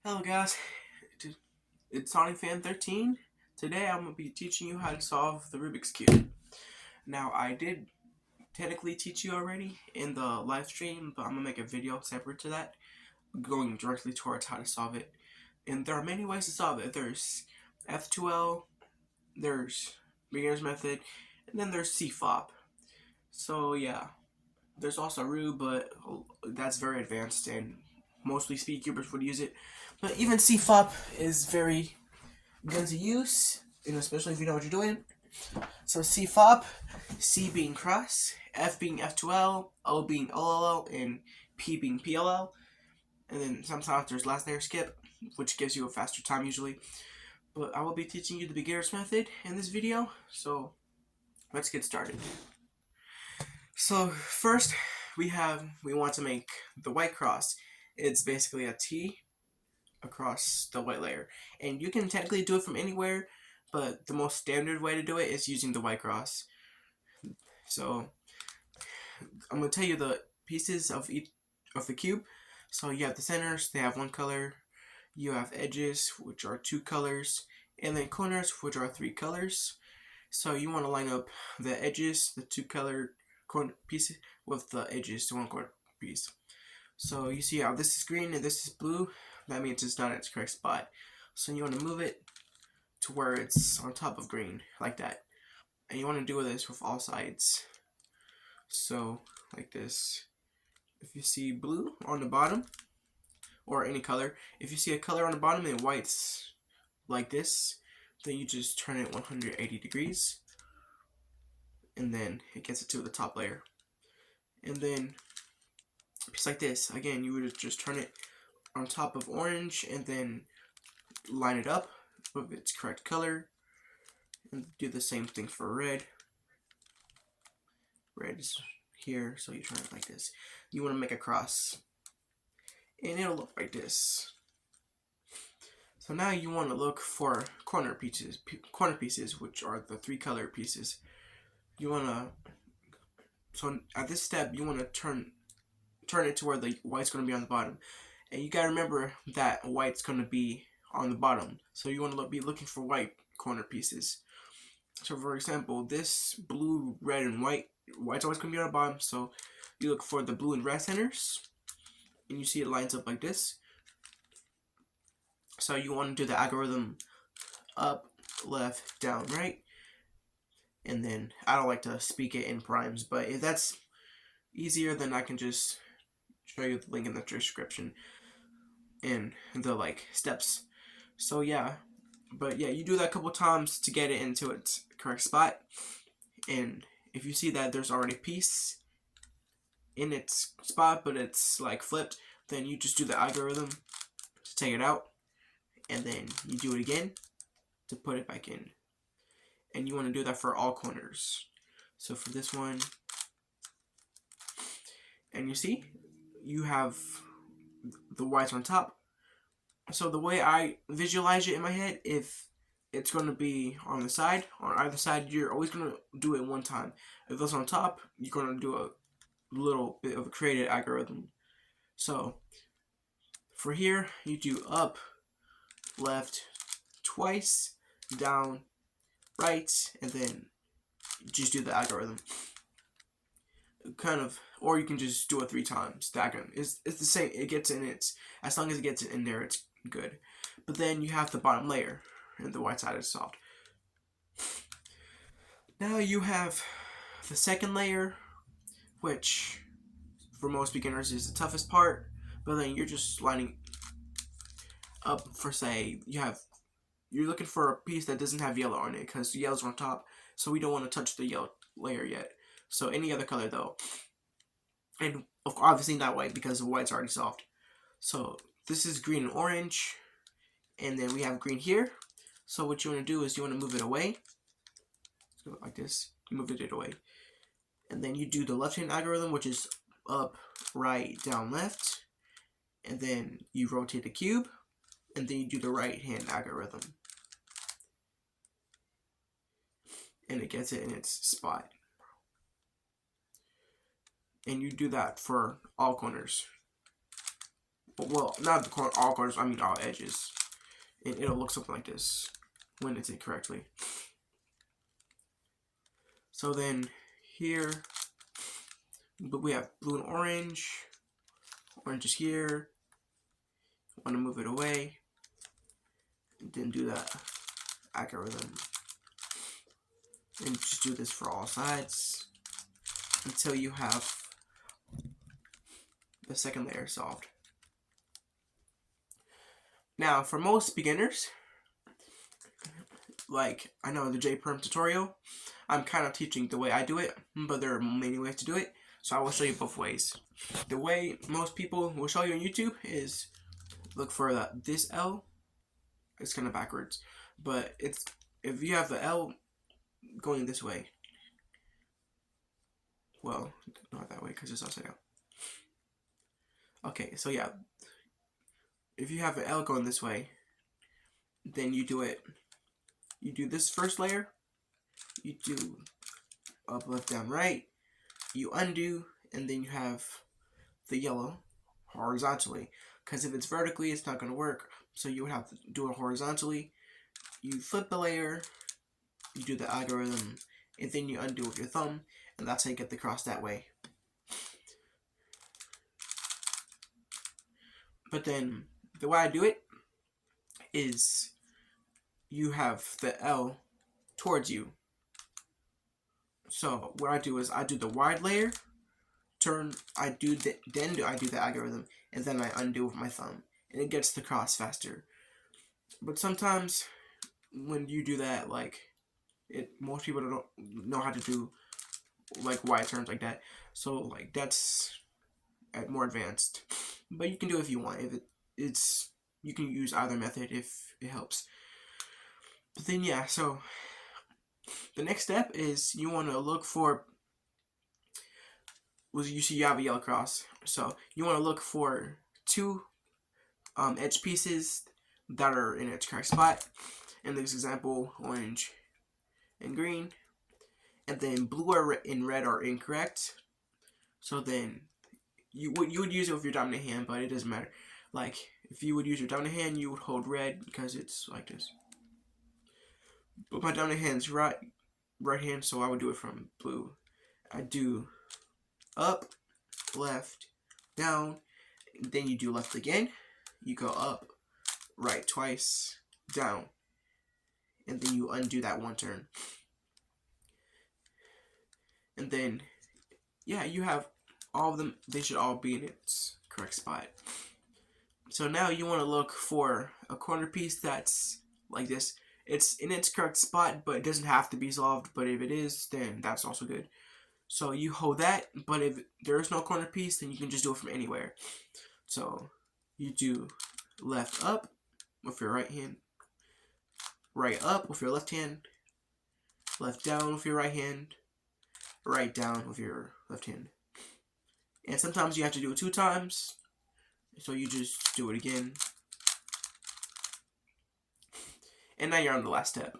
Hello guys, it's SonicFan13. Today I'm going to be teaching you how to solve the Rubik's Cube. Now I did technically teach you already in the live stream, but I'm going to make a video separate to that, going directly towards how to solve it. And there are many ways to solve it. There's F2L, there's beginner's method, and then there's CFOP. So yeah, there's also Rube, but that's very advanced and mostly speed cubers would use it. But even CFOP is very good to use, and especially if you know what you're doing. So CFOP, C being cross, F being F2L, O being OLL, and P being PLL. And then sometimes there's last layer skip, which gives you a faster time usually. But I will be teaching you the beginner's method in this video, so let's get started. So first we want to make the white cross. It's basically a T across the white layer, and you can technically do it from anywhere, but the most standard way to do it is using the white cross. So I'm going to tell you the pieces of each of the cube. So you have the centers, they have one color, you have edges, which are two colors, and then corners, which are three colors. So you want to line up the edges, the two color corner pieces, with the edges to one corner piece. So you see how this is green and this is blue. That means it's not at its correct spot. So you want to move it to where it's on top of green, like that. And you want to do this with all sides. So, like this. If you see blue on the bottom, or any color, if you see a color on the bottom and white's like this, then you just turn it 180 degrees. And then it gets it to the top layer. And then, just like this, again, you would just turn it on top of orange and then line it up with its correct color, and do the same thing for red. Red is here, so you turn it like this. You want to make a cross, and it'll look like this. So now you want to look for corner pieces, which are the three color pieces. You want to, so at this step, you want to turn it to where the white's going to be on the bottom. And you gotta remember that white's going to be on the bottom. So you want to be looking for white corner pieces. So for example, this blue, red, and white's always going to be on the bottom. So you look for the blue and red centers. And you see it lines up like this. So you want to do the algorithm up, left, down, right. And then I don't like to speak it in primes, but if that's easier, then I can just show you the link in the description and the steps. So yeah, but yeah, you do that a couple times to get it into its correct spot. And if you see that there's already a piece in its spot but it's like flipped, then you just do the algorithm to take it out, and then you do it again to put it back in. And you want to do that for all corners. So for this one, and you see you have the whites on top. So the way I visualize it in my head, if it's going to be on the side, on either side, you're always going to do it one time. If it's on top, you're going to do a little bit of a created algorithm. So for here, you do up, left, twice, down, right, and then just do the algorithm. Kind of, or you can just do it 3 times. The algorithm is the same. It gets in its, as long as it gets it in there, it's good. But then you have the bottom layer, and the white side is solved. Now you have the second layer, which for most beginners is the toughest part. But then you're just lining up for, say, you're looking for a piece that doesn't have yellow on it, because the yellow's on top, so we don't want to touch the yellow layer yet. So any other color though, and obviously not white because the white's already solved. So this is green and orange, and then we have green here. So what you want to do is you want to move it away, so like this, move it away, and then you do the left-hand algorithm, which is up, right, down, left, and then you rotate the cube, and then you do the right-hand algorithm, and it gets it in its spot. And you do that for all corners. well, not all corners, I mean all edges. And it'll look something like this when it's incorrectly. So then here, but we have blue and orange. Orange is here. Want to move it away. And then do that algorithm. And just do this for all sides until you have the second layer solved. Now, for most beginners, like I know the JPerms tutorial, I'm kind of teaching the way I do it, but there are many ways to do it, so I will show you both ways. The way most people will show you on YouTube is look for this L. It's kind of backwards, but it's if you have the L going this way. Well, not that way because it's upside down. Okay, so yeah, if you have an L going this way, then you do it. You do this first layer. You do up, left, down, right. You undo, and then you have the yellow horizontally. Because if it's vertically, it's not going to work. So you would have to do it horizontally. You flip the layer. You do the algorithm, and then you undo with your thumb, and that's how you get the cross that way. But then the way I do it is you have the L towards you. So what I do is I do the wide layer, I do the algorithm, and then I undo with my thumb, and it gets the cross faster. But sometimes when you do that, like most people don't know how to do like wide turns like that. So like that's more advanced. But you can do it if you want. If you can use either method if it helps. But then yeah, so the next step is you want to look for. You see you have a yellow cross, so you want to look for two edge pieces that are in its correct spot. In this example, orange and green, and then blue and red are incorrect. So then you would use it with your dominant hand, but it doesn't matter. Like if you would use your dominant hand, you would hold red because it's like this. But my dominant hand's right hand, so I would do it from blue. I do up, left, down, and then you do left again. You go up, right twice, down, and then you undo that one turn. And then, yeah, you have all of them. They should all be in its correct spot. So now you want to look for a corner piece that's like this. It's in its correct spot, but it doesn't have to be solved. But if it is, then that's also good. So you hold that, but if there is no corner piece, then you can just do it from anywhere. So you do left up with your right hand, right up with your left hand, left down with your right hand, right down with your left hand. And sometimes you have to do it 2 times, so you just do it again. And now you're on the last step.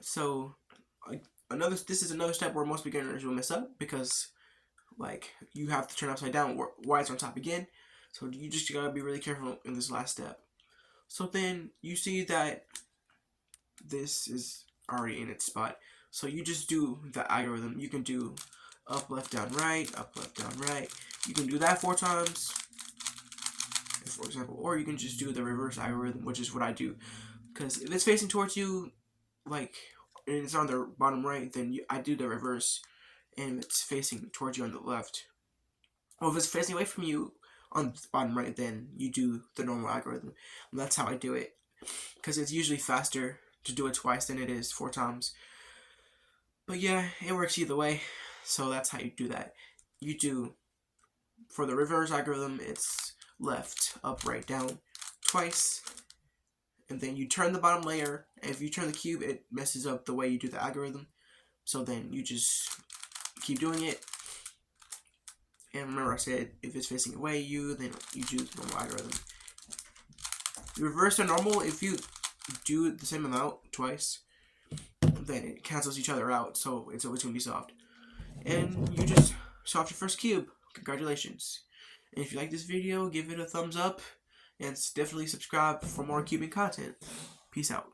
So this is another step where most beginners will mess up because like you have to turn upside down, Y's on top again. So you just gotta be really careful in this last step. So then you see that this is already in its spot. So you just do the algorithm. You can do up, left, down, right, up, left, down, right. You can do that 4 times, for example, or you can just do the reverse algorithm, which is what I do. Because if it's facing towards you, like, and it's on the bottom right, then I do the reverse, and it's facing towards you on the left. Or if it's facing away from you on the bottom right, then you do the normal algorithm. And that's how I do it. Because it's usually faster to do it twice than it is 4 times. But yeah, it works either way. So that's how you do that. You do, for the reverse algorithm, it's left, up, right, down, twice. And then you turn the bottom layer. And if you turn the cube, it messes up the way you do the algorithm. So then you just keep doing it. And remember I said, if it's facing away you, then you do the normal algorithm. Reverse and normal, if you do the same amount twice, then it cancels each other out, so it's always going to be solved. And you just solved your first cube. Congratulations. And if you like this video, give it a thumbs up and definitely subscribe for more cubing content. Peace out.